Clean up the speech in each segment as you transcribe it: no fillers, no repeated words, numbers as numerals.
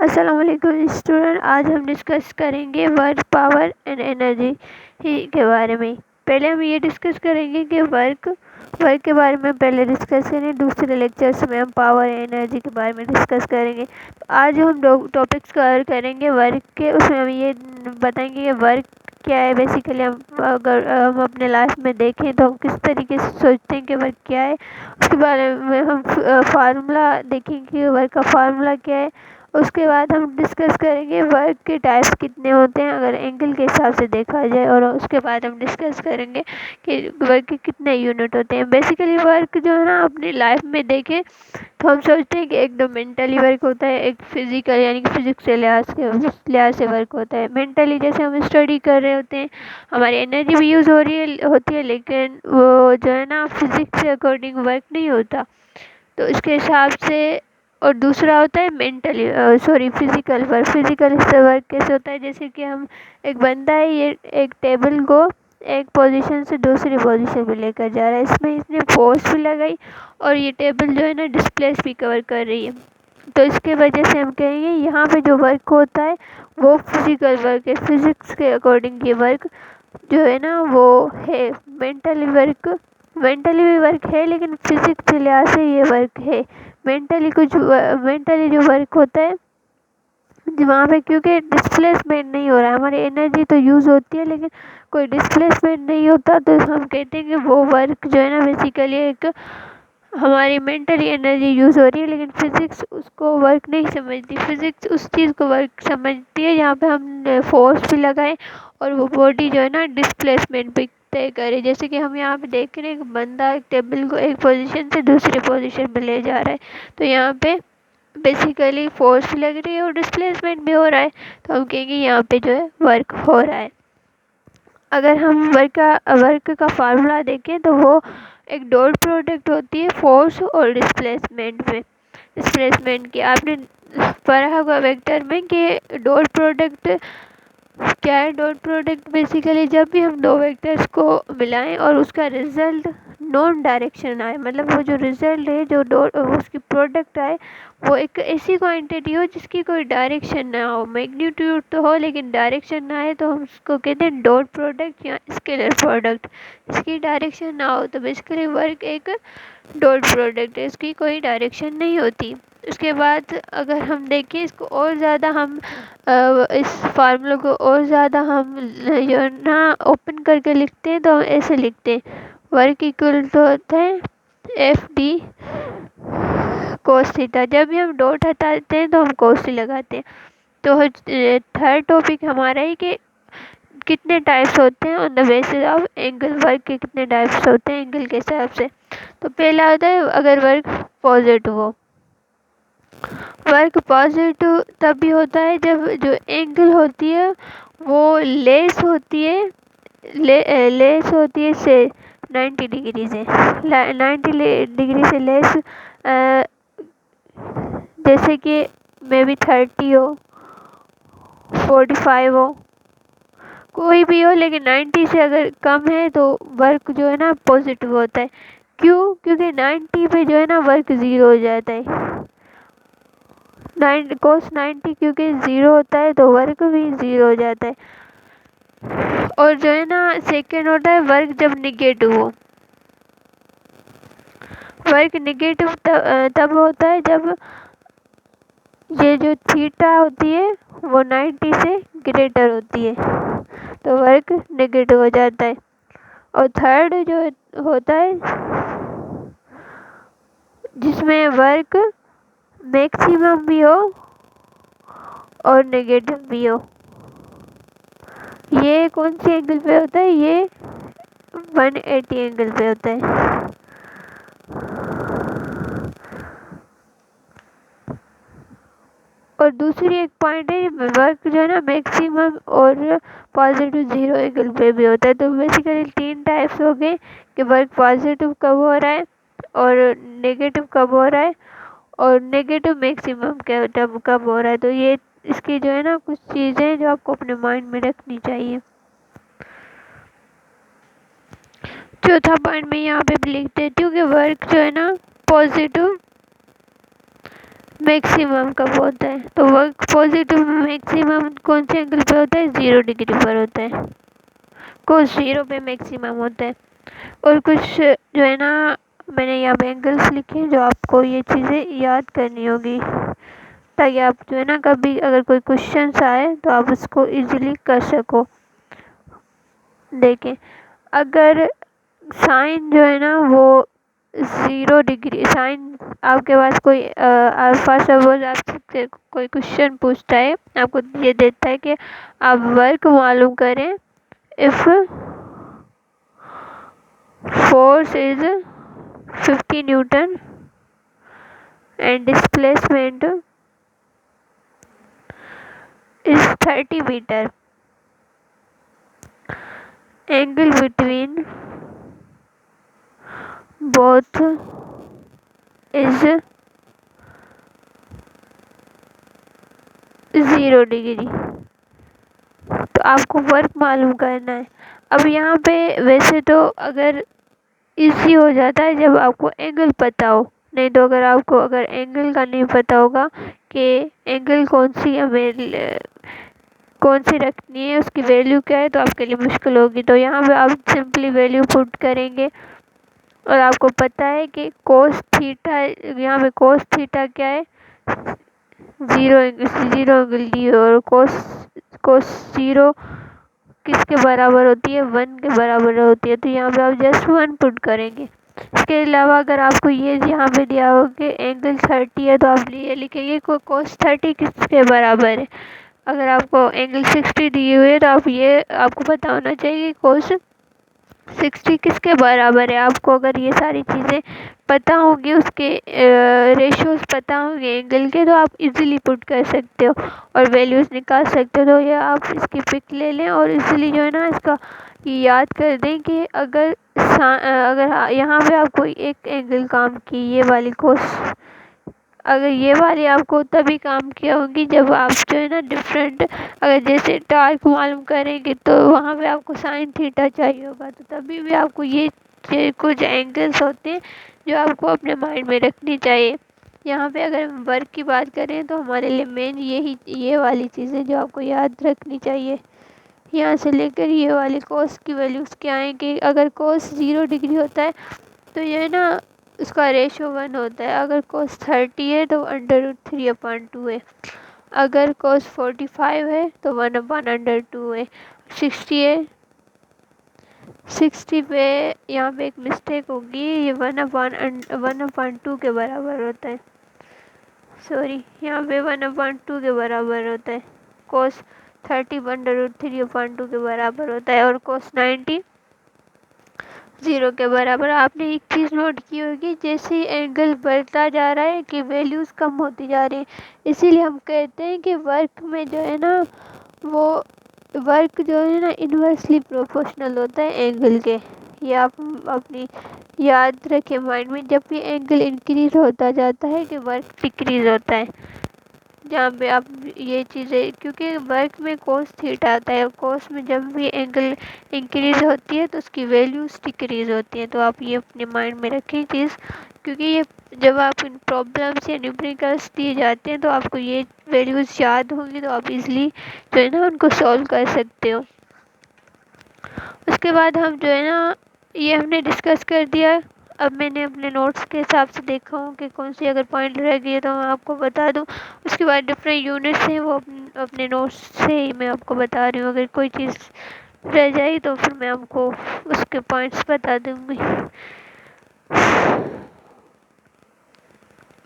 अस्सलाम वालेकुम स्टूडेंट। आज हम डिस्कस करेंगे वर्क, पावर एंड एनर्जी के बारे में। पहले हम ये डिस्कस करेंगे कि वर्क के बारे में पहले डिस्कस करेंगे। दूसरे लेक्चर्स में हम पावर एंड एनर्जी के बारे में डिस्कस करेंगे। तो आज हम दो टॉपिक्स कवर करेंगे वर्क के। उसमें हम ये बताएंगे कि वर्क क्या है। बेसिकली अगर हम अपने लाइफ में देखें तो हम किस तरीके से सोचते हैं कि वर्क क्या है, उसके बारे में हम फार्मूला देखेंगे कि वर्क का फार्मूला क्या है। उसके बाद हम डिस्कस करेंगे वर्क के टाइप्स कितने होते हैं अगर एंगल के हिसाब से देखा जाए, और उसके बाद हम डिस्कस करेंगे कि वर्क के कितने यूनिट होते हैं। बेसिकली वर्क जो है ना, अपनी लाइफ में देखें तो हम सोचते हैं कि एक दो मेंटली वर्क होता है, एक फिजिकल यानी कि फिजिक्स के लिहाज से वर्क होता है। मेंटली जैसे हम स्टडी कर रहे होते हैं, हमारी एनर्जी भी यूज़ होती है, लेकिन वो जो है ना फिजिक्स के अकॉर्डिंग वर्क नहीं होता, तो इसके हिसाब से। और दूसरा होता है फिजिकल वर्क। फिजिकल वर्क कैसे होता है, जैसे कि हम एक बंदा है, ये एक टेबल को एक पोजीशन से दूसरी पोजीशन में लेकर जा रहा है। इसमें इसने फोर्स भी लगाई और ये टेबल जो है ना डिस्प्लेस भी कवर कर रही है। तो इसके वजह से हम कहेंगे यहाँ पे जो वर्क होता है वो फिजिकल वर्क है। फिजिक्स के अकॉर्डिंग ये वर्क जो है ना वो है। मेंटली भी वर्क है, लेकिन फिजिक्स के लिहाज से ये वर्क है। मेंटली जो वर्क होता है वहाँ पे, क्योंकि डिस्प्लेसमेंट नहीं हो रहा है, हमारी एनर्जी तो यूज़ होती है लेकिन कोई डिस्प्लेसमेंट नहीं होता, तो हम कहते हैं कि वो वर्क जो है ना बेसिकली एक हमारी मेंटली एनर्जी यूज़ हो रही है। लेकिन फिज़िक्स उसको वर्क नहीं समझती। फिज़िक्स उस चीज़ को वर्क समझती है जहाँ पे हम फोर्स भी लगाएं और वो बॉडी जो है ना डिस्प्लेसमेंट भी तय करे। जैसे कि हम यहाँ पे देख रहे हैं, एक बंदा एक टेबल को एक पोजीशन से दूसरी पोजीशन पे ले जा रहा है, तो यहाँ पे बेसिकली फोर्स भी लग रही है और डिस्प्लेसमेंट भी हो रहा है, तो हम कहेंगे यहाँ पे जो है वर्क हो रहा है। अगर हम वर्क का फार्मूला देखें तो वो एक डॉट प्रोडक्ट होती है फोर्स और डिस्प्लेसमेंट की। आपने पढ़ा होगा वेक्टर में कि डॉट प्रोडक्ट क्या है। डॉट प्रोडक्ट बेसिकली जब भी हम दो वेक्टर्स को मिलाएं और उसका रिजल्ट नॉन डायरेक्शन आए, मतलब वो जो रिजल्ट है जो डॉट उसकी प्रोडक्ट आए, वो एक ऐसी क्वांटिटी हो जिसकी कोई डायरेक्शन ना हो। मैग्नीट्यूड तो हो लेकिन डायरेक्शन ना आए, तो हम उसको कहते हैं डॉट प्रोडक्ट या स्केलर प्रोडक्ट। इसकी डायरेक्शन ना हो तो बेसिकली वर्क एक डॉट प्रोडक्ट है, इसकी कोई डायरेक्शन नहीं होती। उसके बाद अगर हम देखें इसको और ज़्यादा, हम इस फार्मूले को और ज़्यादा हम जो है ना ओपन करके लिखते हैं, तो हम ऐसे लिखते हैं वर्क इक्वल टू होता है एफ डी कोस थीटा। जब भी हम डॉट हटाते हैं तो हम कोस लगाते हैं। तो थर्ड टॉपिक हमारा है कि कितने टाइप्स होते हैं on the basis of angle. Work के कितने टाइप्स होते हैं एंगल के हिसाब से। तो पहला होता है अगर वर्क पॉजिटिव हो। वर्क पॉजिटिव तब भी होता है जब जो एंगल होती है वो लेस होती है से 90 डिग्री से 90 डिग्री से लेस, जैसे कि मे बी 30 हो, 45 हो, कोई भी हो, लेकिन 90 से अगर कम है तो वर्क जो है ना पॉजिटिव होता है। क्यों? क्योंकि 90 पे जो है ना वर्क ज़ीरो हो जाता है। कोस 90 क्योंकि ज़ीरो होता है तो वर्क भी ज़ीरो हो जाता है। और जो है ना सेकेंड होता है वर्क जब निगेटिव हो। वर्क निगेटिव तब होता है जब ये जो थीटा होती है वो 90 से ग्रेटर होती है, तो वर्क नेगेटिव हो जाता है। और थर्ड जो होता है जिसमें वर्क मैक्सिमम भी हो और नेगेटिव भी हो, ये कौन सी एंगल पे होता है? ये 180 एंगल पे होता है। और दूसरी एक पॉइंट है वर्क जो है ना मैक्सिमम और पॉजिटिव ज़ीरो एंगल पे भी होता है। तो बेसिकली तीन टाइप्स हो गए कि वर्क पॉजिटिव कब हो रहा है और नेगेटिव कब हो रहा है और नेगेटिव मैक्सिमम कब हो रहा है। तो ये इसकी जो है ना कुछ चीज़ें जो आपको अपने माइंड में रखनी चाहिए। चौथा पॉइंट मैं यहाँ पे भी लिख देती हूँ कि वर्क जो है ना पॉजिटिव मैक्सिमम कब होता है? तो वर्क पॉजिटिव में मैक्सिमम कौन से एंगल पे होता है? 0 डिग्री पर होता है। कोस 0 पे मैक्सिमम होता है। और कुछ जो है ना, मैंने यहाँ पे एंगल्स लिखे हैं जो आपको ये चीज़ें याद करनी होगी, ताकि आप जो है ना कभी अगर कोई क्वेश्चंस आए तो आप उसको इजीली कर सको। देखें, अगर साइन जो है ना वो 0 डिग्री, साइन आपके पास कोई फर्स्ट सपोज आपसे कोई क्वेश्चन पूछता है, आपको ये देता है कि आप वर्क मालूम करें if force is 50 Newton and displacement is 30 meter. Angle between both is 0 degree. तो आपको वर्क मालूम करना है। अब यहाँ पे वैसे तो अगर इजी हो जाता है जब आपको एंगल पता हो, नहीं तो अगर एंगल का नहीं पता होगा कि एंगल कौन सी रखनी है, उसकी वैल्यू क्या है, तो आपके लिए मुश्किल होगी। तो यहाँ पे आप सिंपली वैल्यू पुट करेंगे और आपको पता है कि कोस थीटा, यहाँ पे कोस थीटा क्या है? 0 एंगल दी है और कोस 0 किसके बराबर होती है? 1 के बराबर होती है। तो यहाँ पे आप जस्ट 1 पुट करेंगे। इसके अलावा अगर आपको ये यहाँ पे दिया हो कि एंगल 30 है, तो आप ये लिखेंगे कोस 30 किसके बराबर है। अगर आपको एंगल 60 दी हुई है तो आपको पता होना चाहिए कोस 60 किसके बराबर है। आपको अगर ये सारी चीज़ें पता होंगी, उसके रेशियोज पता होंगे एंगल के, तो आप इजीली पुट कर सकते हो और वैल्यूज़ निकाल सकते हो। तो ये आप इसकी पिक ले लें और इजीली जो है ना इसका ये याद कर दें कि अगर यहाँ पे आप कोई एक एंगल काम की, ये वाली कोस, अगर ये वाली आपको तभी काम किया होगी जब आप जो है ना डिफरेंट, अगर जैसे टार्क मालूम करेंगे तो वहाँ पे आपको साइन थीटा चाहिए होगा, तो तभी भी आपको ये कुछ एंगल्स होते हैं जो आपको अपने माइंड में रखनी चाहिए। यहाँ पे अगर हम वर्क की बात करें तो हमारे लिए मेन ये वाली चीज़ें जो आपको याद रखनी चाहिए। यहाँ से लेकर ये वाली कोस की वैल्यूज़ क्या हैं कि अगर कोस 0 डिग्री होता है तो ये है ना उसका रेशो 1 होता है। अगर कोस 30 है तो √3/2 है। अगर कोस 45 है तो 1/√2 है। 60 है, 60 पे यहाँ पे एक मिस्टेक होगी, ये 1/2 के बराबर होता है। सॉरी, यहाँ पे 1/2 के बराबर होता है। कोस 30 √3/2 के बराबर होता है और कोस 90 0 के बराबर। आपने एक चीज़ नोट की होगी, जैसे एंगल बढ़ता जा रहा है कि वैल्यूज़ कम होती जा रही हैं, इसीलिए हम कहते हैं कि वर्क में जो है ना वो वर्क जो है ना इन्वर्सली प्रोपोर्शनल होता है एंगल के। ये आप अपनी याद रखें माइंड में, जब भी एंगल इंक्रीज होता जाता है कि वर्क डिक्रीज होता है। जहाँ पे आप ये चीज़ें, क्योंकि वर्क में कोस थीटा आता है और कोस में जब भी एंगल इंक्रीज होती है तो उसकी वैल्यूज डिक्रीज होती है। तो आप ये अपने माइंड में रखें चीज़, क्योंकि ये जब आप इन प्रॉब्लम्स या न्यूमेरिकल्स दिए जाते हैं तो आपको ये वैल्यूज़ याद होंगी, तो आप इजली जो है ना उनको सॉल्व कर सकते हो। उसके बाद हम जो है ना ये हमने डिस्कस कर दिया। अब मैंने अपने नोट्स के हिसाब से देखा हूँ कि कौन सी अगर पॉइंट रह गई है तो मैं आपको बता दूँ। उसके बाद डिफरेंट यूनिट्स हैं वो अपने नोट्स से ही मैं आपको बता रही हूँ। अगर कोई चीज़ रह जाए तो फिर मैं आपको उसके पॉइंट्स बता दूँगी।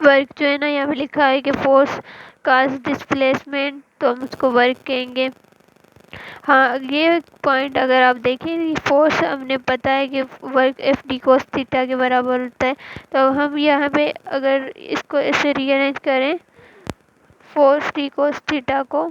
वर्क जो है ना यहाँ पे लिखा है कि फोर्स काज डिस्प्लेसमेंट, तो हम उसको वर्क कहेंगे। हाँ, ये पॉइंट अगर आप देखें, फोर्स हमने पता है कि वर्क FD कोस थीटा के बराबर होता है, तो हम यहाँ पे अगर इसको ऐसे रीअरेंज करें, फोर्स D कोस थीटा को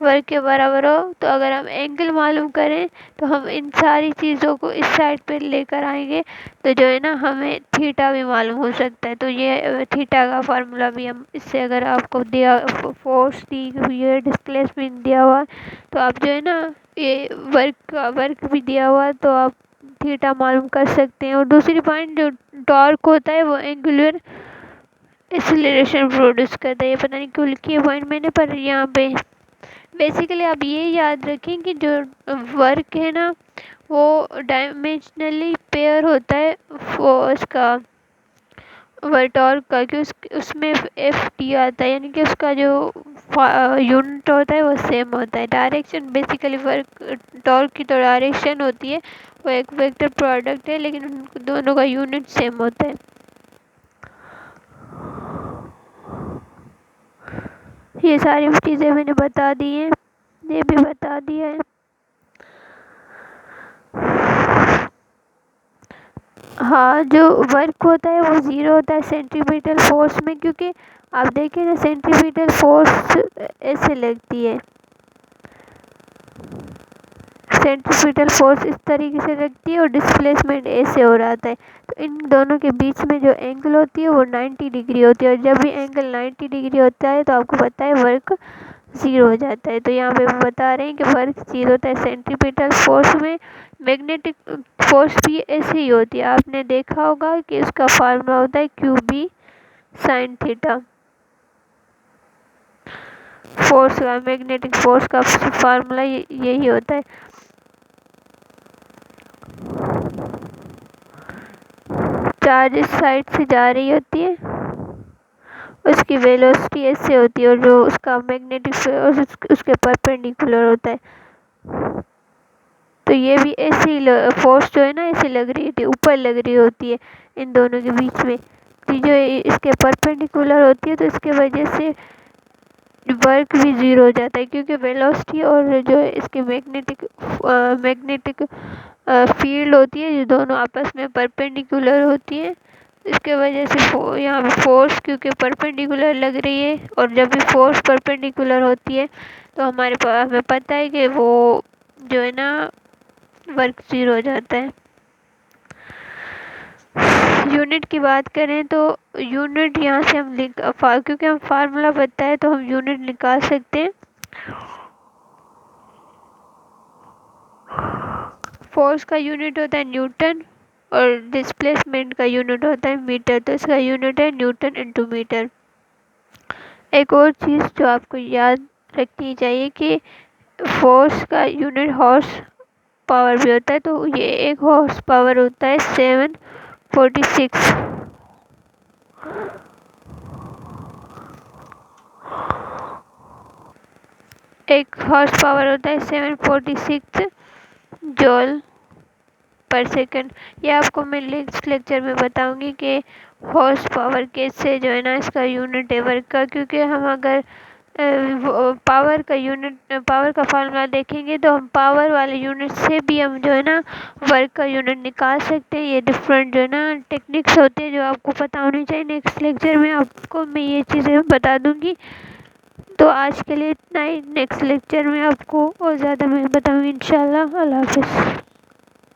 वर्क के बराबर हो, तो अगर हम एंगल मालूम करें तो हम इन सारी चीज़ों को इस साइड पे लेकर आएंगे, तो जो है ना हमें थीटा भी मालूम हो सकता है। तो ये थीटा का फार्मूला भी हम इससे, अगर आपको दिया फोर्स दी हुई है, डिस्प्लेसमेंट दिया हुआ, तो आप जो है ना ये वर्क भी दिया हुआ है तो आप थीटा मालूम कर सकते हैं। और दूसरी पॉइंट जो टॉर्क होता है वो एक्सीलरेशन प्रोड्यूस करता है। ये पता नहीं क्यों लिखी है पॉइंट मैंने, पर यहाँ पे बेसिकली आप ये याद रखें कि जो वर्क है ना वो डायमेंशनली पेयर होता है वो उसका वर्टॉर्क का, कि उसमें एफ टी आता है, यानी कि उसका जो यूनिट होता है वो सेम होता है। डायरेक्शन बेसिकली वर्क टॉर्क की तो डायरेक्शन होती है, वो एक वेक्टर प्रोडक्ट है, लेकिन उन दोनों का यूनिट सेम होता है। ये सारी चीज़ें मैंने बता दी हैं, ये भी बता दिया है। हाँ, जो वर्क होता है वो ज़ीरो होता है सेंट्रीपिटल फोर्स में, क्योंकि आप देखें ना सेंट्रीपिटल फोर्स ऐसे लगती है, सेंट्रीपिटल फोर्स इस तरीके से लगती है और डिस्प्लेसमेंट ऐसे हो रहा है। तो इन दोनों के बीच में जो एंगल होती है वो 90 डिग्री होती है, और जब भी एंगल 90 डिग्री होता है तो आपको पता है वर्क ज़ीरो हो जाता है। तो यहाँ पे बता रहे हैं कि वर्क ज़ीरो होता है सेंट्रीपिटल फोर्स में। मैग्नेटिक फोर्स भी ऐसे ही होती है, आपने देखा होगा कि उसका फार्मूला होता है Q B sine theta. Force का, मैग्नेटिक फोर्स का फार्मूला यही होता है। चार्ज इस साइड से जा रही होती है, उसकी वेलोसिटी ऐसे होती है, और जो उसका मैग्नेटिक फोर्स उसके परपेंडिकुलर होता है। तो ये भी ऐसे ही फोर्स जो है ना ऐसे लग रही होती है, ऊपर लग रही होती है इन दोनों के बीच में, जो इसके परपेंडिकुलर होती है, तो इसके वजह से वर्क भी ज़ीरो हो जाता है, क्योंकि वेलोसिटी और जो इसके मैग्नेटिक फील्ड होती है, ये दोनों आपस में परपेंडिकुलर होती है। इसके वजह से यहाँ पे फोर्स क्योंकि परपेंडिकुलर लग रही है, और जब भी फोर्स परपेंडिकुलर होती है तो हमें पता है कि वो जो है ना वर्क ज़ीरो हो जाता है। यूनिट की बात करें तो यूनिट यहाँ से हम क्योंकि हम फार्मूला पता है तो हम यूनिट निकाल सकते हैं। फोर्स का यूनिट होता है न्यूटन और डिस्प्लेसमेंट का यूनिट होता है मीटर, तो इसका यूनिट है न्यूटन इंटू मीटर। एक और चीज़ जो आपको याद रखनी चाहिए कि फोर्स का यूनिट हॉर्स पावर भी होता है, तो ये एक हॉर्स पावर होता है 746। एक हॉर्स पावर होता है 746 जॉल पर सेकंड। ये आपको मैं नेक्स्ट लेक्चर में बताऊंगी कि हॉर्स पावर कैसे जो है ना इसका यूनिट है वर्क का, क्योंकि हम अगर पावर का फार्मूला देखेंगे तो हम पावर वाले यूनिट से भी हम जो है ना वर्क का यूनिट निकाल सकते हैं। ये डिफरेंट जो है ना टेक्निक्स होते हैं जो आपको पता होनी चाहिए। नेक्स्ट लेक्चर में आपको मैं ये चीज़ें बता दूंगी। तो आज के लिए इतना ही, नेक्स्ट लेक्चर में आपको और ज़्यादा मैं बताऊंगी इंशाल्लाह। अल्लाह हाफ़िज़।